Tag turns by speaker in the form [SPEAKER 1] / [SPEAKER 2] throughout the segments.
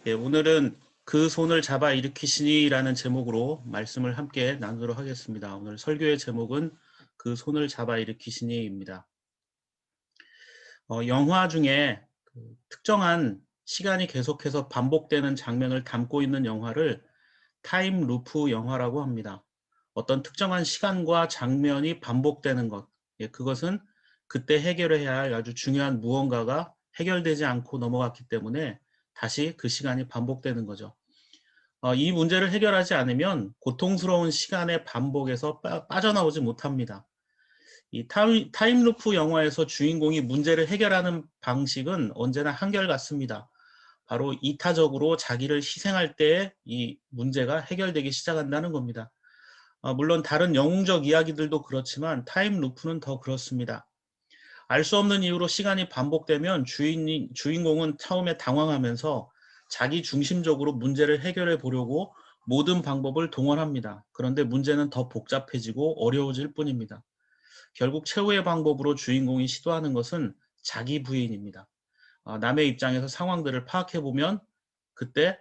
[SPEAKER 1] 예, 오늘은 그 손을 잡아 일으키시니라는 제목으로 말씀을 함께 나누도록 하겠습니다. 오늘 설교의 제목은 그 손을 잡아 일으키시니입니다. 영화 중에 특정한 시간이 계속해서 반복되는 장면을 담고 있는 영화를 타임 루프 영화라고 합니다. 어떤 특정한 시간과 장면이 반복되는 것, 예, 그것은 그때 해결해야 할 아주 중요한 무언가가 해결되지 않고 넘어갔기 때문에 다시 그 시간이 반복되는 거죠. 이 문제를 해결하지 않으면 고통스러운 시간의 반복에서 빠져나오지 못합니다. 이 타임루프 영화에서 주인공이 문제를 해결하는 방식은 언제나 한결같습니다. 바로 이타적으로 자기를 희생할 때 이 문제가 해결되기 시작한다는 겁니다. 물론 다른 영웅적 이야기들도 그렇지만 타임루프는 더 그렇습니다. 알 수 없는 이유로 시간이 반복되면 주인공은 처음에 당황하면서 자기 중심적으로 문제를 해결해 보려고 모든 방법을 동원합니다. 그런데 문제는 더 복잡해지고 어려워질 뿐입니다. 결국 최후의 방법으로 주인공이 시도하는 것은 자기 부인입니다. 남의 입장에서 상황들을 파악해 보면 그때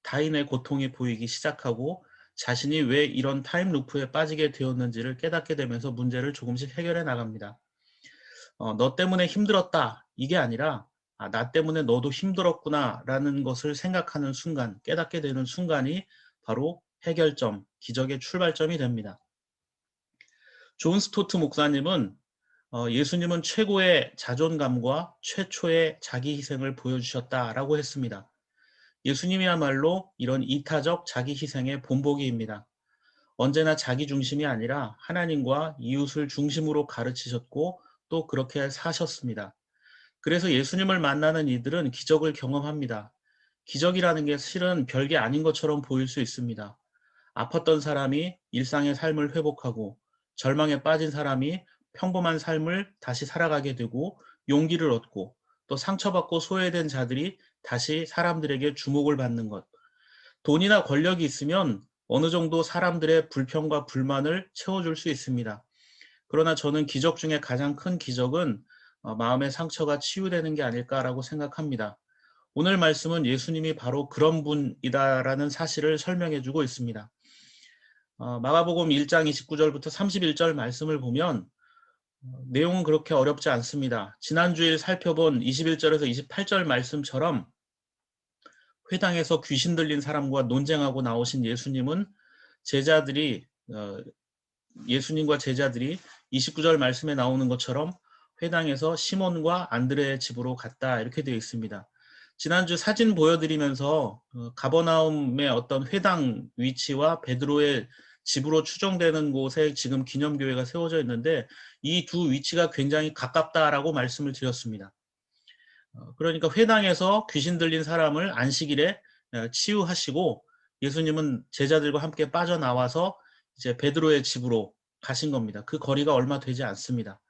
[SPEAKER 1] 타인의 고통이 보이기 시작하고 자신이 왜 이런 타임 루프에 빠지게 되었는지를 깨닫게 되면서 문제를 조금씩 해결해 나갑니다. 너 때문에 힘들었다. 이게 아니라 나 때문에 너도 힘들었구나 라는 것을 생각하는 순간, 깨닫게 되는 순간이 바로 해결점, 기적의 출발점이 됩니다. 존 스토트 목사님은 예수님은 최고의 자존감과 최초의 자기 희생을 보여주셨다라고 했습니다. 예수님이야말로 이런 이타적 자기 희생의 본보기입니다. 언제나 자기 중심이 아니라 하나님과 이웃을 중심으로 가르치셨고 또 그렇게 사셨습니다. 그래서 예수님을 만나는 이들은 기적을 경험합니다. 기적이라는 게 실은 별게 아닌 것처럼 보일 수 있습니다. 아팠던 사람이 일상의 삶을 회복하고 절망에 빠진 사람이 평범한 삶을 다시 살아가게 되고 용기를 얻고 또 상처받고 소외된 자들이 다시 사람들에게 주목을 받는 것. 돈이나 권력이 있으면 어느 정도 사람들의 불평과 불만을 채워줄 수 있습니다. 그러나 저는 기적 중에 가장 큰 기적은 마음의 상처가 치유되는 게 아닐까라고 생각합니다. 오늘 말씀은 예수님이 바로 그런 분이다라는 사실을 설명해 주고 있습니다. 마가복음 1장 29절부터 31절 말씀을 보면 내용은 그렇게 어렵지 않습니다. 지난주일 살펴본 21절에서 28절 말씀처럼 회당에서 귀신 들린 사람과 논쟁하고 나오신 예수님은 제자들이 예수님과 제자들이 29절 말씀에 나오는 것처럼 회당에서 시몬과 안드레의 집으로 갔다 이렇게 되어 있습니다. 지난주 사진 보여드리면서 가버나움의 어떤 회당 위치와 베드로의 집으로 추정되는 곳에 지금 기념교회가 세워져 있는데 이 두 위치가 굉장히 가깝다라고 말씀을 드렸습니다. 그러니까 회당에서 귀신 들린 사람을 안식일에 치유하시고 예수님은 제자들과 함께 빠져나와서 이제 베드로의 집으로 가신 겁니다. 그 거리가 얼마 되지 않습니다.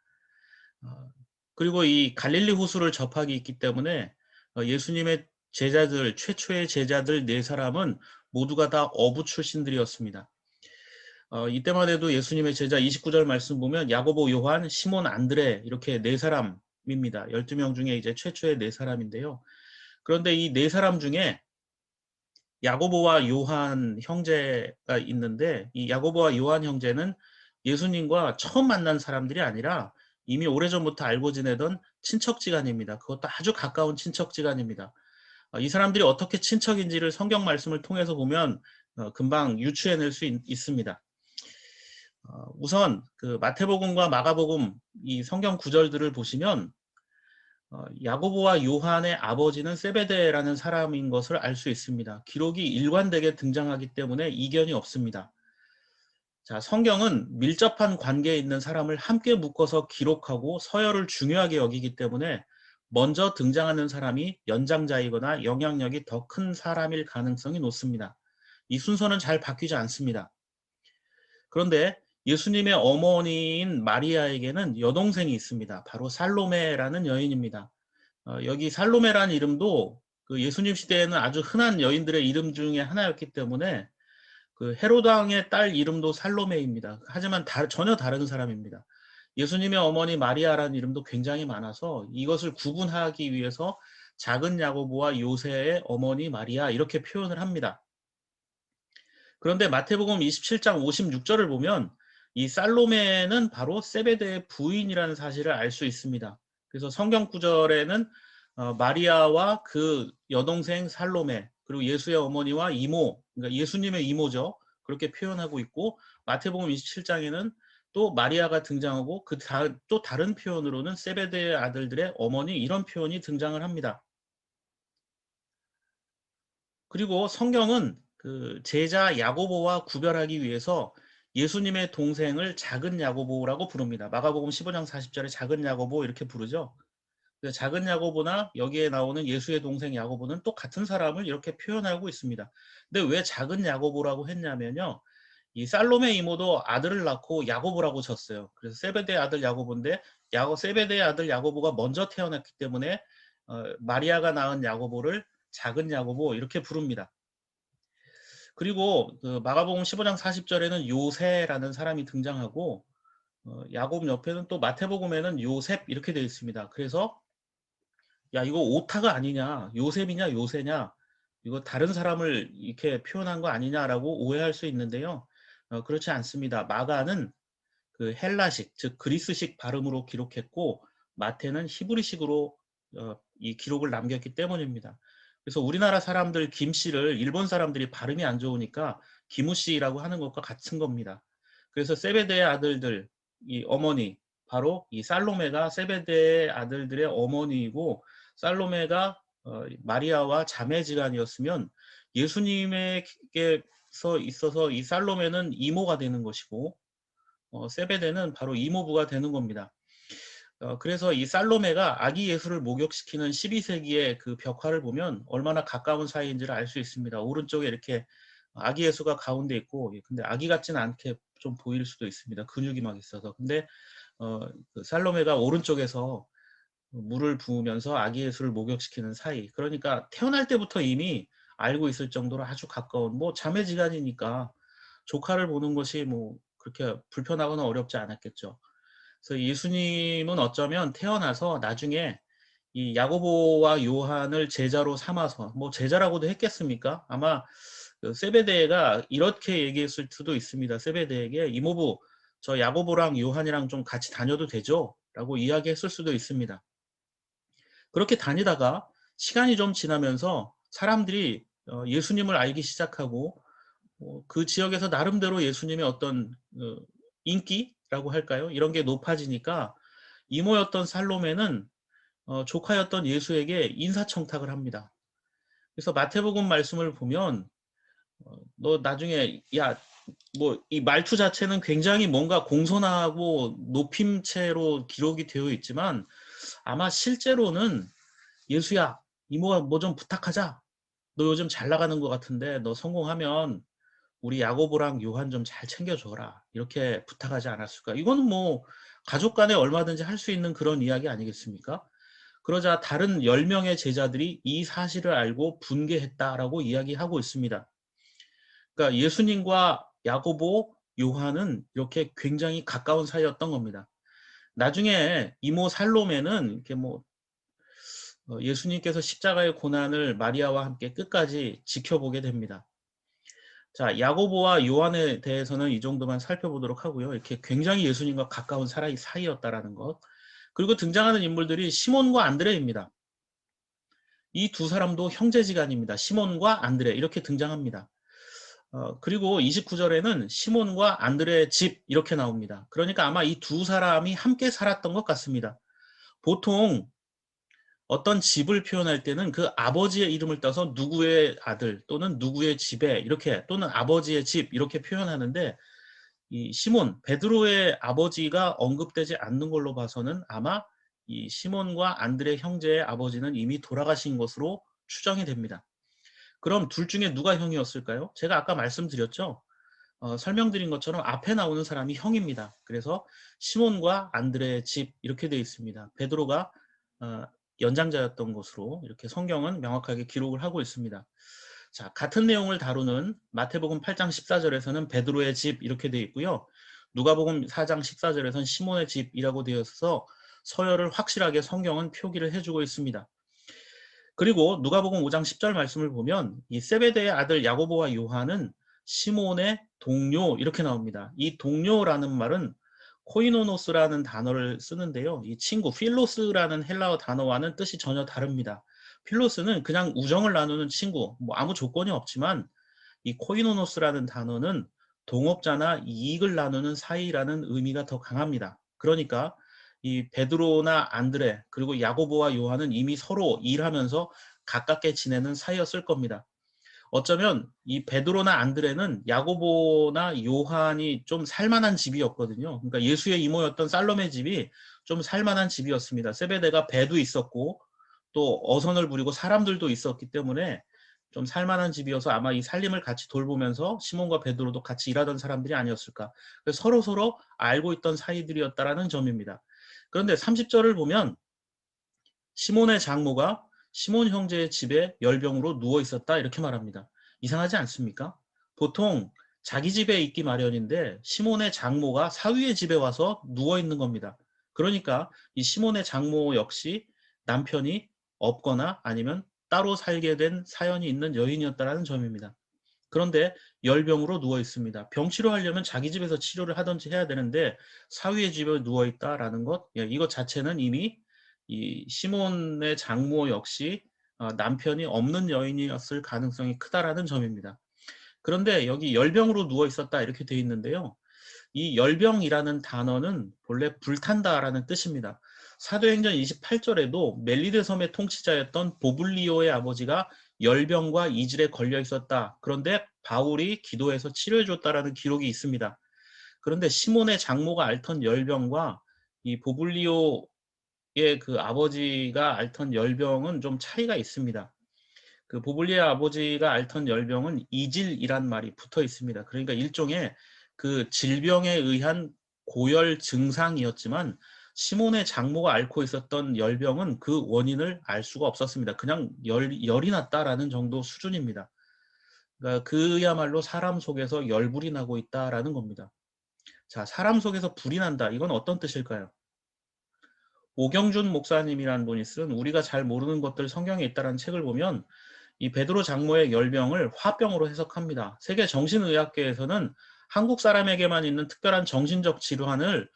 [SPEAKER 1] 그리고 이 갈릴리 호수를 접하기 있기 때문에 예수님의 제자들, 최초의 제자들 네 사람은 모두가 다 어부 출신들이었습니다. 이때만 해도 예수님의 제자 29절 말씀 보면 야고보, 요한, 시몬, 안드레 이렇게 네 사람입니다. 12명 중에 이제 최초의 네 사람인데요. 그런데 이 네 사람 중에 야고보와 요한 형제가 있는데 이 야고보와 요한 형제는 예수님과 처음 만난 사람들이 아니라 이미 오래전부터 알고 지내던 친척지간입니다. 그것도 아주 가까운 친척지간입니다. 이 사람들이 어떻게 친척인지를 성경 말씀을 통해서 보면 금방 유추해낼 수 있습니다. 우선 그 마태복음과 마가복음 이 성경 구절들을 보시면 야고보와 요한의 아버지는 세베데라는 사람인 것을 알 수 있습니다. 기록이 일관되게 등장하기 때문에 이견이 없습니다. 자, 성경은 밀접한 관계에 있는 사람을 함께 묶어서 기록하고 서열을 중요하게 여기기 때문에 먼저 등장하는 사람이 연장자이거나 영향력이 더 큰 사람일 가능성이 높습니다. 이 순서는 잘 바뀌지 않습니다. 그런데 예수님의 어머니인 마리아에게는 여동생이 있습니다. 바로 살로메라는 여인입니다. 여기 살로메라는 이름도 그 예수님 시대에는 아주 흔한 여인들의 이름 중에 하나였기 때문에 그 헤로드 왕의 딸 이름도 살로메입니다. 하지만 전혀 다른 사람입니다. 예수님의 어머니 마리아라는 이름도 굉장히 많아서 이것을 구분하기 위해서 작은 야고보와 요새의 어머니 마리아 이렇게 표현을 합니다. 그런데 마태복음 27장 56절을 보면 이 살로메는 바로 세베대의 부인이라는 사실을 알 수 있습니다. 그래서 성경 구절에는 마리아와 그 여동생 살로메 그리고 예수의 어머니와 이모, 그러니까 예수님의 이모죠. 그렇게 표현하고 있고 마태복음 27장에는 또 마리아가 등장하고 또 다른 표현으로는 세베대의 아들들의 어머니 이런 표현이 등장을 합니다. 그리고 성경은 그 제자 야고보와 구별하기 위해서 예수님의 동생을 작은 야고보라고 부릅니다. 마가복음 15장 40절에 작은 야고보 이렇게 부르죠. 작은 야고보나 여기에 나오는 예수의 동생 야고보는 또 같은 사람을 이렇게 표현하고 있습니다. 근데 왜 작은 야고보라고 했냐면요. 이 살로메 이모도 아들을 낳고 야고보라고 쳤어요. 그래서 세베대의 아들 야고보인데 세베대의 아들 야고보가 먼저 태어났기 때문에 마리아가 낳은 야고보를 작은 야고보 이렇게 부릅니다. 그리고 그 마가복음 15장 40절에는 요새라는 사람이 등장하고 야곱 옆에는 또 마태복음에는 요셉 이렇게 되어 있습니다. 그래서 야 이거 오타가 아니냐, 요셉이냐 요새냐, 이거 다른 사람을 이렇게 표현한 거 아니냐라고 오해할 수 있는데요. 그렇지 않습니다. 마가는 그 헬라식 즉 그리스식 발음으로 기록했고 마태는 히브리식으로 이 기록을 남겼기 때문입니다. 그래서 우리나라 사람들 김씨를 일본 사람들이 발음이 안 좋으니까 기무씨라고 하는 것과 같은 겁니다. 그래서 세베대의 아들들 이 어머니 바로 이 살로메가 세베대의 아들들의 어머니이고 살로메가 마리아와 자매지간이었으면 예수님에게서 있어서 이 살로메는 이모가 되는 것이고 세베대는 바로 이모부가 되는 겁니다. 그래서 이 살로메가 아기 예수를 목욕시키는 12세기의 그 벽화를 보면 얼마나 가까운 사이인지를 알 수 있습니다. 오른쪽에 이렇게 아기 예수가 가운데 있고 근데 아기 같지는 않게 좀 보일 수도 있습니다. 근육이 막 있어서. 근데 그 살로메가 오른쪽에서 물을 부으면서 아기 예수를 목욕시키는 사이. 그러니까 태어날 때부터 이미 알고 있을 정도로 아주 가까운 뭐 자매지간이니까 조카를 보는 것이 뭐 그렇게 불편하거나 어렵지 않았겠죠. 그래서 예수님은 어쩌면 태어나서 나중에 이 야고보와 요한을 제자로 삼아서 뭐 제자라고도 했겠습니까? 아마 그 세베대가 이렇게 얘기했을 수도 있습니다. 세베대에게 이모부 저 야고보랑 요한이랑 좀 같이 다녀도 되죠? 라고 이야기했을 수도 있습니다. 그렇게 다니다가 시간이 좀 지나면서 사람들이 예수님을 알기 시작하고 그 지역에서 나름대로 예수님의 어떤 인기라고 할까요? 이런 게 높아지니까 이모였던 살로메는 조카였던 예수에게 인사청탁을 합니다. 그래서 마태복음 말씀을 보면 너 나중에 야 뭐 이 말투 자체는 굉장히 뭔가 공손하고 높임체로 기록이 되어 있지만 아마 실제로는 예수야 이모가 뭐 좀 부탁하자. 너 요즘 잘 나가는 것 같은데 너 성공하면 우리 야고보랑 요한 좀 잘 챙겨줘라. 이렇게 부탁하지 않았을까. 이거는 뭐 가족 간에 얼마든지 할 수 있는 그런 이야기 아니겠습니까? 그러자 다른 10명의 제자들이 이 사실을 알고 분개했다라고 이야기하고 있습니다. 그러니까 예수님과 야고보, 요한은 이렇게 굉장히 가까운 사이였던 겁니다. 나중에 이모 살로메는 이렇게 뭐 예수님께서 십자가의 고난을 마리아와 함께 끝까지 지켜보게 됩니다. 자, 야고보와 요한에 대해서는 이 정도만 살펴보도록 하고요. 이렇게 굉장히 예수님과 가까운 사이였다라는 것. 그리고 등장하는 인물들이 시몬과 안드레입니다. 이 두 사람도 형제지간입니다. 시몬과 안드레 이렇게 등장합니다. 그리고 29절에는 시몬과 안드레의 집 이렇게 나옵니다. 그러니까 아마 이 두 사람이 함께 살았던 것 같습니다. 보통 어떤 집을 표현할 때는 그 아버지의 이름을 따서 누구의 아들 또는 누구의 집에 이렇게 또는 아버지의 집 이렇게 표현하는데 이 시몬 베드로의 아버지가 언급되지 않는 걸로 봐서는 아마 이 시몬과 안드레 형제의 아버지는 이미 돌아가신 것으로 추정이 됩니다. 그럼 둘 중에 누가 형이었을까요? 제가 아까 말씀드렸죠. 설명드린 것처럼 앞에 나오는 사람이 형입니다. 그래서 시몬과 안드레의 집 이렇게 되어 있습니다. 베드로가 연장자였던 것으로 이렇게 성경은 명확하게 기록을 하고 있습니다. 자, 같은 내용을 다루는 마태복음 8장 14절에서는 베드로의 집 이렇게 되어 있고요. 누가복음 4장 14절에서는 시몬의 집이라고 되어 있어서 서열을 확실하게 성경은 표기를 해주고 있습니다. 그리고 누가복음 5장 10절 말씀을 보면 이 세베대의 아들 야고보와 요한은 시몬의 동료 이렇게 나옵니다. 이 동료라는 말은 코이노노스라는 단어를 쓰는데요. 이 친구 필로스라는 헬라어 단어와는 뜻이 전혀 다릅니다. 필로스는 그냥 우정을 나누는 친구, 뭐 아무 조건이 없지만 이 코이노노스라는 단어는 동업자나 이익을 나누는 사이라는 의미가 더 강합니다. 그러니까 이 베드로나 안드레 그리고 야고보와 요한은 이미 서로 일하면서 가깝게 지내는 사이였을 겁니다. 어쩌면 이 베드로나 안드레는 야고보나 요한이 좀 살만한 집이었거든요. 그러니까 예수의 이모였던 살로메 집이 좀 살만한 집이었습니다. 세베대가 배도 있었고 또 어선을 부리고 사람들도 있었기 때문에 좀 살만한 집이어서 아마 이 살림을 같이 돌보면서 시몬과 베드로도 같이 일하던 사람들이 아니었을까. 그래서 서로 알고 있던 사이들이었다라는 점입니다. 그런데 30절을 보면 시몬의 장모가 시몬 형제의 집에 열병으로 누워 있었다 이렇게 말합니다. 이상하지 않습니까? 보통 자기 집에 있기 마련인데 시몬의 장모가 사위의 집에 와서 누워 있는 겁니다. 그러니까 이 시몬의 장모 역시 남편이 없거나 아니면 따로 살게 된 사연이 있는 여인이었다라는 점입니다. 그런데 열병으로 누워 있습니다. 병 치료하려면 자기 집에서 치료를 하든지 해야 되는데 사위의 집에 누워 있다라는 것, 이것 자체는 이미 이 시몬의 장모 역시 남편이 없는 여인이었을 가능성이 크다라는 점입니다. 그런데 여기 열병으로 누워 있었다 이렇게 되어 있는데요. 이 열병이라는 단어는 본래 불탄다라는 뜻입니다. 사도행전 28절에도 멜리데 섬의 통치자였던 보블리오의 아버지가 열병과 이질에 걸려 있었다. 그런데 바울이 기도해서 치료해 줬다라는 기록이 있습니다. 그런데 시몬의 장모가 앓던 열병과 이 보블리오의 그 아버지가 앓던 열병은 좀 차이가 있습니다. 그 보블리오의 아버지가 앓던 열병은 이질이란 말이 붙어 있습니다. 그러니까 일종의 그 질병에 의한 고열 증상이었지만 시몬의 장모가 앓고 있었던 열병은 그 원인을 알 수가 없었습니다. 그냥 열이 났다라는 정도 수준입니다. 그러니까 그야말로 사람 속에서 열불이 나고 있다라는 겁니다. 자, 사람 속에서 불이 난다. 이건 어떤 뜻일까요? 오경준 목사님이라는 분이 쓴 우리가 잘 모르는 것들 성경에 있다라는 책을 보면 이 베드로 장모의 열병을 화병으로 해석합니다. 세계 정신의학계에서는 한국 사람에게만 있는 특별한 정신적 질환을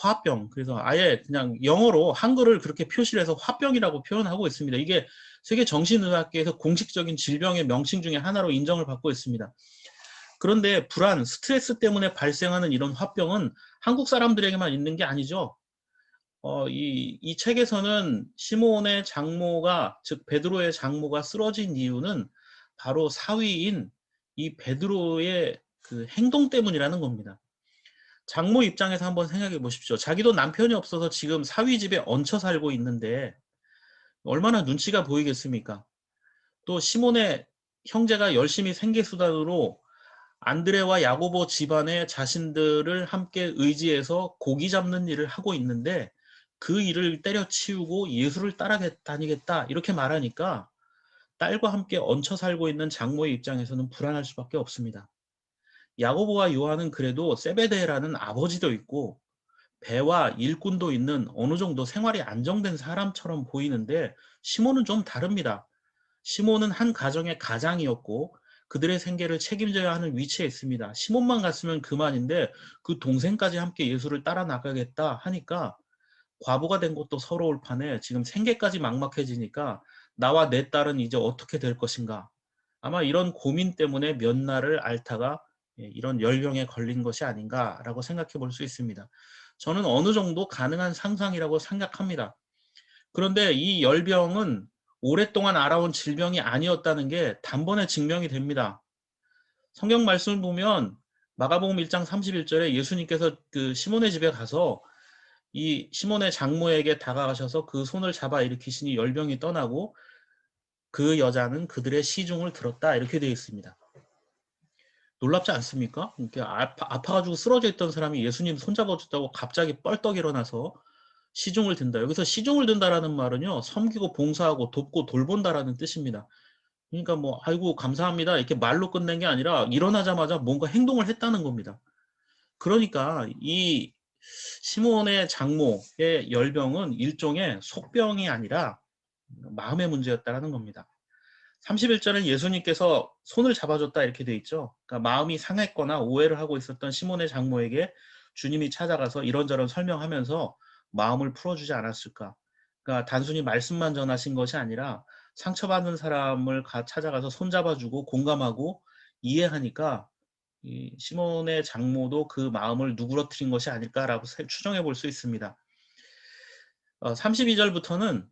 [SPEAKER 1] 화병, 그래서 아예 그냥 영어로 한글을 그렇게 표시를 해서 화병이라고 표현하고 있습니다. 이게 세계 정신의학계에서 공식적인 질병의 명칭 중에 하나로 인정을 받고 있습니다. 그런데 불안, 스트레스 때문에 발생하는 이런 화병은 한국 사람들에게만 있는 게 아니죠. 이 책에서는 시몬의 장모가, 즉 베드로의 장모가 쓰러진 이유는 바로 사위인 이 베드로의 그 행동 때문이라는 겁니다. 장모 입장에서 한번 생각해 보십시오. 자기도 남편이 없어서 지금 사위 집에 얹혀 살고 있는데 얼마나 눈치가 보이겠습니까? 또 시몬의 형제가 열심히 생계수단으로 안드레와 야고보 집안의 자신들을 함께 의지해서 고기 잡는 일을 하고 있는데 그 일을 때려치우고 예수를 따라다니겠다 이렇게 말하니까 딸과 함께 얹혀 살고 있는 장모의 입장에서는 불안할 수밖에 없습니다. 야고보와 요한은 그래도 세베데라는 아버지도 있고 배와 일꾼도 있는 어느 정도 생활이 안정된 사람처럼 보이는데 시몬은 좀 다릅니다. 시몬은 한 가정의 가장이었고 그들의 생계를 책임져야 하는 위치에 있습니다. 시몬만 갔으면 그만인데 그 동생까지 함께 예수를 따라 나가겠다 하니까 과부가 된 것도 서러울 판에 지금 생계까지 막막해지니까 나와 내 딸은 이제 어떻게 될 것인가. 아마 이런 고민 때문에 몇 날을 앓다가 이런 열병에 걸린 것이 아닌가라고 생각해 볼 수 있습니다. 저는 어느 정도 가능한 상상이라고 생각합니다. 그런데 이 열병은 오랫동안 알아온 질병이 아니었다는 게 단번에 증명이 됩니다. 성경 말씀을 보면 마가복음 1장 31절에 예수님께서 그 시몬의 집에 가서 이 시몬의 장모에게 다가가셔서 그 손을 잡아 일으키시니 열병이 떠나고 그 여자는 그들의 시중을 들었다 이렇게 되어 있습니다. 놀랍지 않습니까? 이렇게 아파가지고 쓰러져 있던 사람이 예수님 손잡아줬다고 갑자기 뻘떡 일어나서 시중을 든다. 여기서 시중을 든다라는 말은요, 섬기고 봉사하고 돕고 돌본다라는 뜻입니다. 그러니까 뭐 아이고 감사합니다 이렇게 말로 끝낸 게 아니라 일어나자마자 뭔가 행동을 했다는 겁니다. 그러니까 이 시몬의 장모의 열병은 일종의 속병이 아니라 마음의 문제였다라는 겁니다. 31절은 예수님께서 손을 잡아줬다 이렇게 돼 있죠. 그러니까 마음이 상했거나 오해를 하고 있었던 시몬의 장모에게 주님이 찾아가서 이런저런 설명하면서 마음을 풀어주지 않았을까. 그러니까 단순히 말씀만 전하신 것이 아니라 상처받은 사람을 찾아가서 손잡아주고 공감하고 이해하니까 이 시몬의 장모도 그 마음을 누그러뜨린 것이 아닐까라고 추정해 볼 수 있습니다. 32절부터는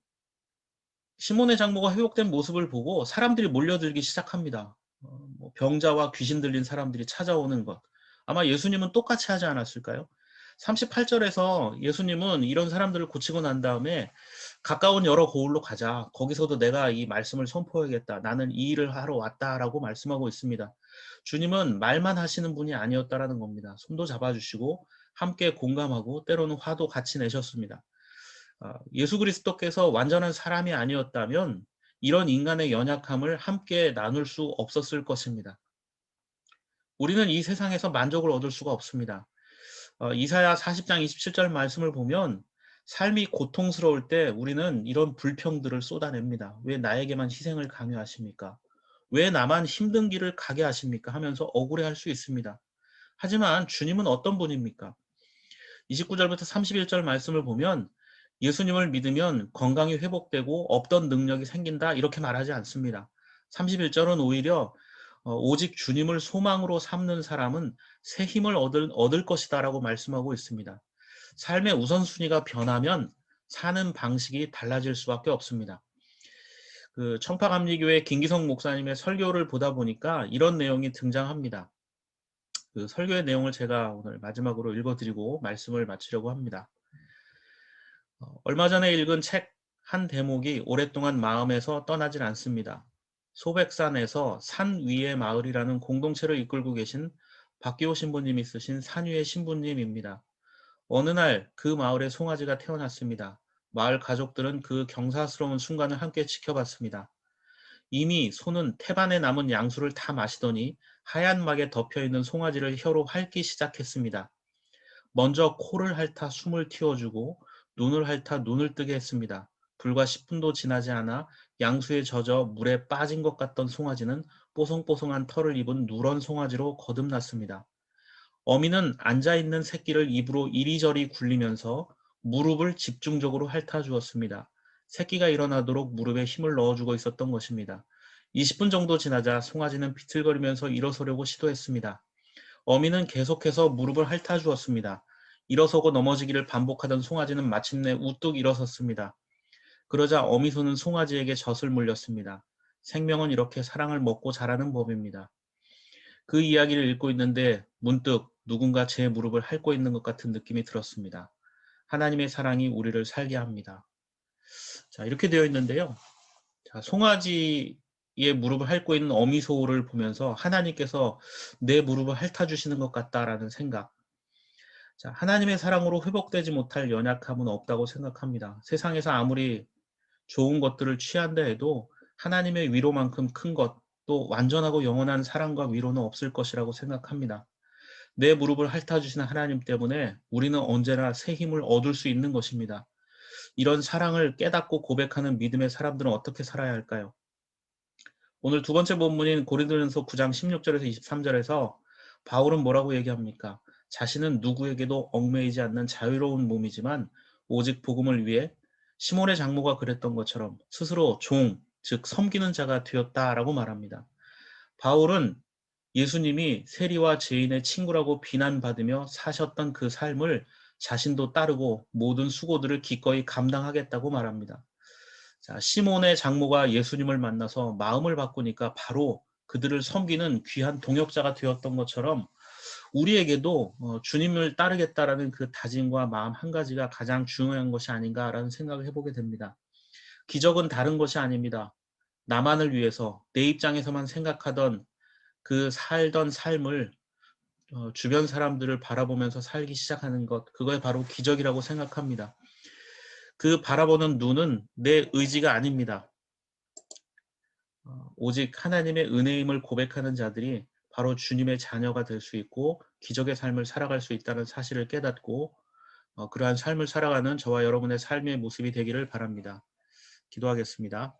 [SPEAKER 1] 시몬의 장모가 회복된 모습을 보고 사람들이 몰려들기 시작합니다. 뭐 병자와 귀신 들린 사람들이 찾아오는 것. 아마 예수님은 똑같이 하지 않았을까요? 38절에서 예수님은 이런 사람들을 고치고 난 다음에 가까운 여러 고을로 가자. 거기서도 내가 이 말씀을 선포하겠다. 나는 이 일을 하러 왔다라고 말씀하고 있습니다. 주님은 말만 하시는 분이 아니었다라는 겁니다. 손도 잡아주시고 함께 공감하고 때로는 화도 같이 내셨습니다. 예수 그리스도께서 완전한 사람이 아니었다면 이런 인간의 연약함을 함께 나눌 수 없었을 것입니다. 우리는 이 세상에서 만족을 얻을 수가 없습니다. 이사야 40장 27절 말씀을 보면 삶이 고통스러울 때 우리는 이런 불평들을 쏟아냅니다. 왜 나에게만 희생을 강요하십니까? 왜 나만 힘든 길을 가게 하십니까? 하면서 억울해할 수 있습니다. 하지만 주님은 어떤 분입니까? 29절부터 31절 말씀을 보면 예수님을 믿으면 건강이 회복되고 없던 능력이 생긴다 이렇게 말하지 않습니다. 31절은 오히려 오직 주님을 소망으로 삼는 사람은 새 힘을 얻을 것이다 라고 말씀하고 있습니다. 삶의 우선순위가 변하면 사는 방식이 달라질 수밖에 없습니다. 그 청파감리교회 김기성 목사님의 설교를 보다 보니까 이런 내용이 등장합니다. 그 설교의 내용을 제가 오늘 마지막으로 읽어드리고 말씀을 마치려고 합니다. 얼마 전에 읽은 책 한 대목이 오랫동안 마음에서 떠나질 않습니다. 소백산에서 산 위의 마을이라는 공동체를 이끌고 계신 박기호 신부님이 쓰신 산 위의 신부님입니다. 어느 날 그 마을에 송아지가 태어났습니다. 마을 가족들은 그 경사스러운 순간을 함께 지켜봤습니다. 이미 소는 태반에 남은 양수를 다 마시더니 하얀 막에 덮여있는 송아지를 혀로 핥기 시작했습니다. 먼저 코를 핥아 숨을 틔워주고 눈을 핥아 눈을 뜨게 했습니다. 불과 10분도 지나지 않아 양수에 젖어 물에 빠진 것 같던 송아지는 뽀송뽀송한 털을 입은 누런 송아지로 거듭났습니다. 어미는 앉아있는 새끼를 입으로 이리저리 굴리면서 무릎을 집중적으로 핥아주었습니다. 새끼가 일어나도록 무릎에 힘을 넣어주고 있었던 것입니다. 20분 정도 지나자 송아지는 비틀거리면서 일어서려고 시도했습니다. 어미는 계속해서 무릎을 핥아주었습니다. 일어서고 넘어지기를 반복하던 송아지는 마침내 우뚝 일어섰습니다. 그러자 어미 손은 송아지에게 젖을 물렸습니다. 생명은 이렇게 사랑을 먹고 자라는 법입니다. 그 이야기를 읽고 있는데 문득 누군가 제 무릎을 핥고 있는 것 같은 느낌이 들었습니다. 하나님의 사랑이 우리를 살게 합니다. 자, 이렇게 되어 있는데요. 자, 송아지의 무릎을 핥고 있는 어미소를 보면서 하나님께서 내 무릎을 핥아주시는 것 같다라는 생각. 자, 하나님의 사랑으로 회복되지 못할 연약함은 없다고 생각합니다. 세상에서 아무리 좋은 것들을 취한다 해도 하나님의 위로만큼 큰 것, 또 완전하고 영원한 사랑과 위로는 없을 것이라고 생각합니다. 내 무릎을 핥아주시는 하나님 때문에 우리는 언제나 새 힘을 얻을 수 있는 것입니다. 이런 사랑을 깨닫고 고백하는 믿음의 사람들은 어떻게 살아야 할까요? 오늘 두 번째 본문인 고린도전서 9장 16절에서 23절에서 바울은 뭐라고 얘기합니까? 자신은 누구에게도 얽매이지 않는 자유로운 몸이지만 오직 복음을 위해 시몬의 장모가 그랬던 것처럼 스스로 종, 즉 섬기는 자가 되었다라고 말합니다. 바울은 예수님이 세리와 죄인의 친구라고 비난받으며 사셨던 그 삶을 자신도 따르고 모든 수고들을 기꺼이 감당하겠다고 말합니다. 자, 시몬의 장모가 예수님을 만나서 마음을 바꾸니까 바로 그들을 섬기는 귀한 동역자가 되었던 것처럼 우리에게도 주님을 따르겠다라는 그 다짐과 마음 한 가지가 가장 중요한 것이 아닌가라는 생각을 해보게 됩니다. 기적은 다른 것이 아닙니다. 나만을 위해서 내 입장에서만 생각하던 그 살던 삶을 주변 사람들을 바라보면서 살기 시작하는 것, 그거에 바로 기적이라고 생각합니다. 그 바라보는 눈은 내 의지가 아닙니다. 오직 하나님의 은혜임을 고백하는 자들이 바로 주님의 자녀가 될 수 있고 기적의 삶을 살아갈 수 있다는 사실을 깨닫고 그러한 삶을 살아가는 저와 여러분의 삶의 모습이 되기를 바랍니다. 기도하겠습니다.